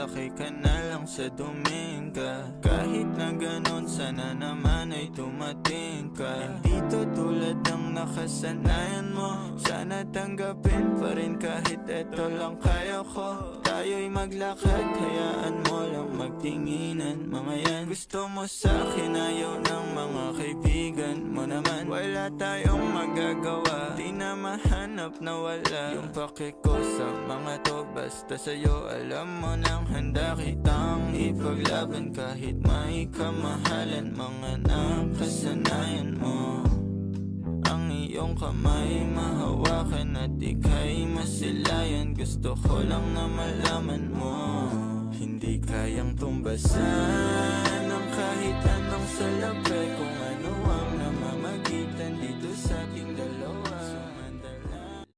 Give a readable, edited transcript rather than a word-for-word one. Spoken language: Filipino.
Sasakay ka na lang sa Dominga. Kahit na ganun, sana naman ay dumating ka. Hindi to tulad ng nakasanayan mo. Sana tanggapin pa rin kahit eto lang kaya ko. Tayo'y maglakad, hayaan mo lang magtinginan. Mga yan, gusto mo sa'kin, ayaw ng mga kaibigan mo naman. Wala tayong magagawa, di na mahanap na wala yung pake ko sa mga to. Basta sa'yo alam mo nang handa kitang ipaglaban. Kahit may kamahalan, mga nakasanayan mo. Ang iyong kamay mahawakan at ika'y masilayan. Gusto ko lang na malaman mo, hindi kayang tumbasan ng kahit anong salapi. Kung ano